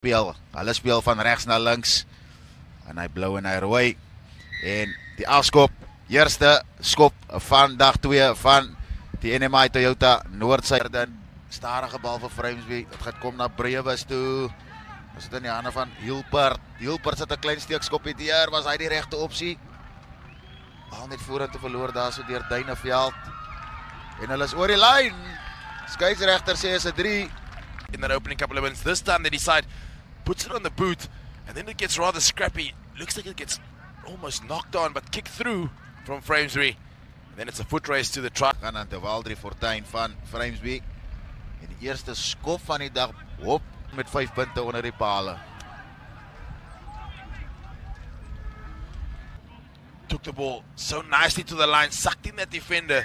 Hulle speel van regs na links. En hy blou en hy rooi. En die afskop, eerste skop van dag 2 van die NMI Toyota Noordsuid. Stadige bal vir Framesby. Dit gaan kom na Brewes toe. Ons het in die hande van Hilpert. Hilpert sit 'n klein steekskopie deur, was hy die regte opsie. Al net vorentoe verloor daar so deur Duineveld. En hulle is oor die lyn. Skeieregter sê is 'n 3. In that opening couple of minutes, this time they decide, puts it on the boot, and then it gets rather scrappy. Looks like it gets almost knocked on, but kicked through from Framesby. And then it's a foot race to the try. Gaan aan de Waldrie Fortuin van Framesby. En die eerste skop van die dag, hop, met 5 punte onder die pale. Took the ball so nicely to the line, sucked in that defender.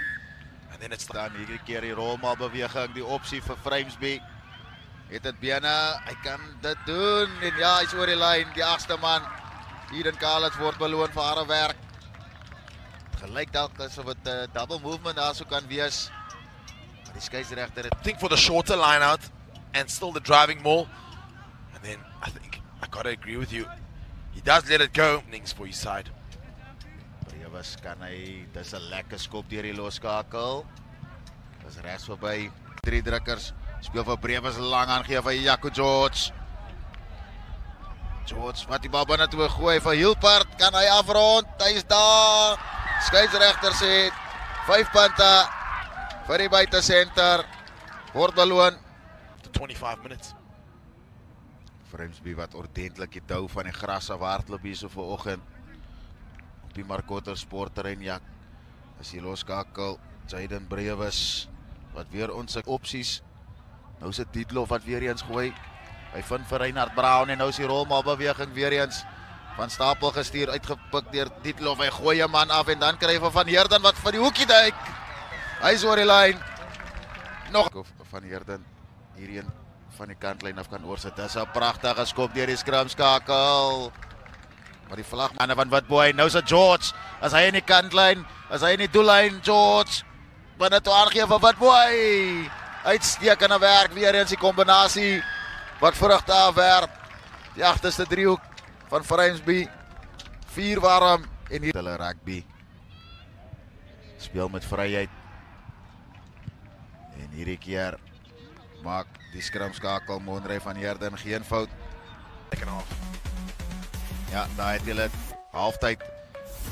And then it's Dan hierdie keer die rolmaalbeweging, die opsie vir Framesby. Het dit bene, hy kan dit doen. En ja, hy's oor die lyn, die 8ste man. Eden Kalats word beloon vir haar werk. Gelyk dalk asof dit double movement daar so kan wees. Maar die skeieregter het think for the shorter line out and still the driving more. And then I think I gotta agree with you. He does let it go. Things for his side. Brewes kan hy, dis 'n lekker skop deur die loskakel. Dis regs verby. 3 drukkers. Speel vir Brewes lang aangee vir Jaco George. George wat die bal binne toe gooi vir Hilpert. Kan hy afrond? Hy is daar. Skeieregter sê 5 punte vir die buitesenter. Word beloon. To 25 minutes. Framesby wat ordentlik die tou van die gras af hardloop hier so vanoggend. Op die Markotter sportterrein jak. As die loskakel Jaden Brewes wat weer ons opsies. Nou is dit Dietlof wat weer eens gooi. Hy vind vir Reinhard Brown en nou is die rolmaalbeweging weer eens van Stapel gestuur, uitgepik deur Dietlof. Hy gooi 'n man af en dan kry hy van Heerden wat vir die hoekie duik. Hy is oor die lyn. Nog van Heerden hierheen van die kantlyn af kan oorsit. Dis 'n pragtige skop deur die skramskakel. Maar die vlagmanne van Witboy, nou is dit George. As hy in die kantlyn, as hy in die doellyn, George. Binne toe aangee vir Witboy. Uitstekende werk weer eens die kombinasie wat vrugte afwerp. Die agterste driehoek van Framesby. 4 warm en hier hulle rugby. Speel met vryheid. En hierdie keer maak die skramskakel Monrey van Heerden geen fout. Second half. Ja, daar het hulle halftyd.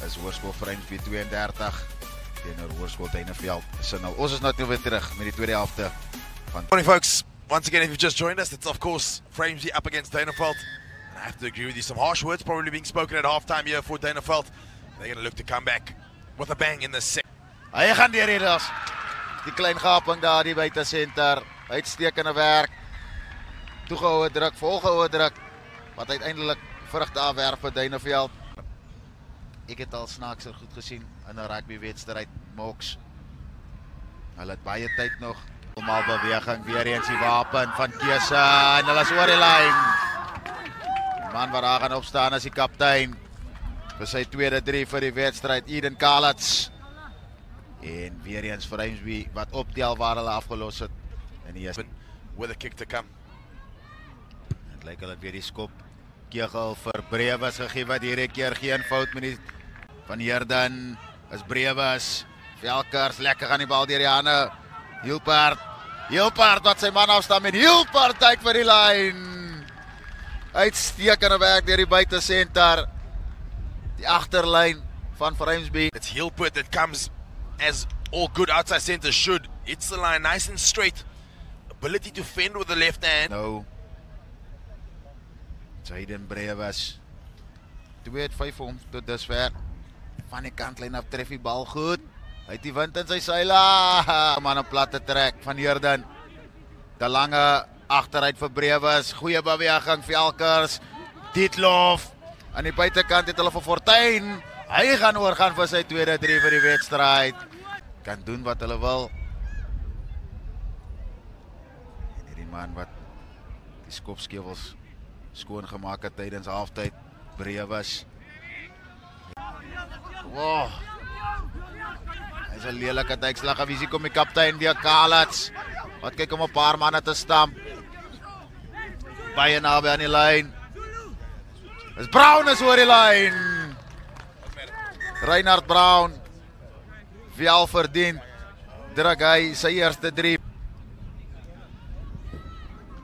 Is Hoërskool Framesby 32 teenoor Hoërskool Duineveld. So nou, ons is nou weer terug met die tweede helfte van Morning folks, once again if you've just joined us, it's of course Framesby up against Duineveld. And I have to agree with you, some harsh words probably being spoken at halftime here for Duineveld. They're going to look to come back with a bang in the second. Hy gaan deur hier as die klein gaping daar die buite senter. Uitstekende werk. Toegehoue druk, volgehoue druk wat uiteindelik vrugte afwerp vir Duineveld. Ek het al snaakser goed gesien in 'n rugbywedstryd, Mox. Hulle het baie tyd nog. Normaal beweging weer eens die wapen van keuse en hulle is oor die lyn. Die man wat daar gaan opstaan as die kaptein vir sy tweede 3 vir die wedstryd, Eden Kalats. En weer eens Framesby wat optel waar hulle afgelos het in die eerste. With a kick to come. Dit lyk hulle weer die skop kegel vir Brewes gegee wat hierdie keer geen fout met die van Heerden is Brewes. Velkers lekker gaan die bal deur die hande. Hilpert wat sy man afstaan met Hilpert duik vir die lyn. Uitstekende werk deur die buitesenter. Die agterlyn van Framesby. It's Hilpert that comes as all good outside centre should. It's the line nice and straight. Ability to fend with the left hand. Nou Jaden Brewes 2-5 hom tot dusver. Van die kantlyn af tref die bal goed. Hy het die wind in sy seile. Man 'n platte trek van Heerden. De lange agteruit vir Brewes. Goeie beweging Velkers. Dietlof aan die buitekant het hulle vir Fortuin. Hy gaan oorgaan vir sy tweede 3 vir die wedstryd. Kan doen wat hulle wil. En hierdie man wat die skopskewels skoon gemaak het tydens halftyd, Brewes. Wow. Hy is 'n lelike duikslag. Wie kom die kaptein die Kalats? Wat kyk om 'n paar manne te stamp. baie naby aan die lyn. Is Brown is oor die lyn. Reinhard Brown, wel verdien, druk hy sy eerste 3.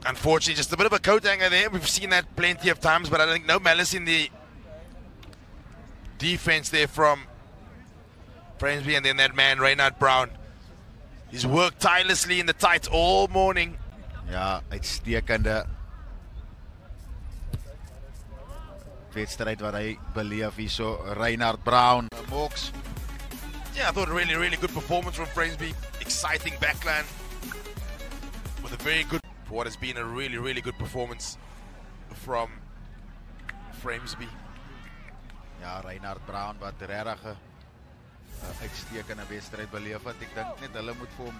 Unfortunately, just a bit of a coat hanger there. We've seen that plenty of times, but I think no malice in the defense there from Framesby, and then that man, Reinhard Brown. He's worked tirelessly in the tights all morning. Ja, uitstekende wedstrijd wat hy beleef hier so. Reinhard Brown, Mox. Yeah, I thought really, really good performance from Framesby. Exciting backline with a very good, for what has been a really, really good performance from Framesby. Ja, Reinhard Brown wat regtig 'n uitstekende wedstrijd beleef het. Ek dink net hulle moet vir hom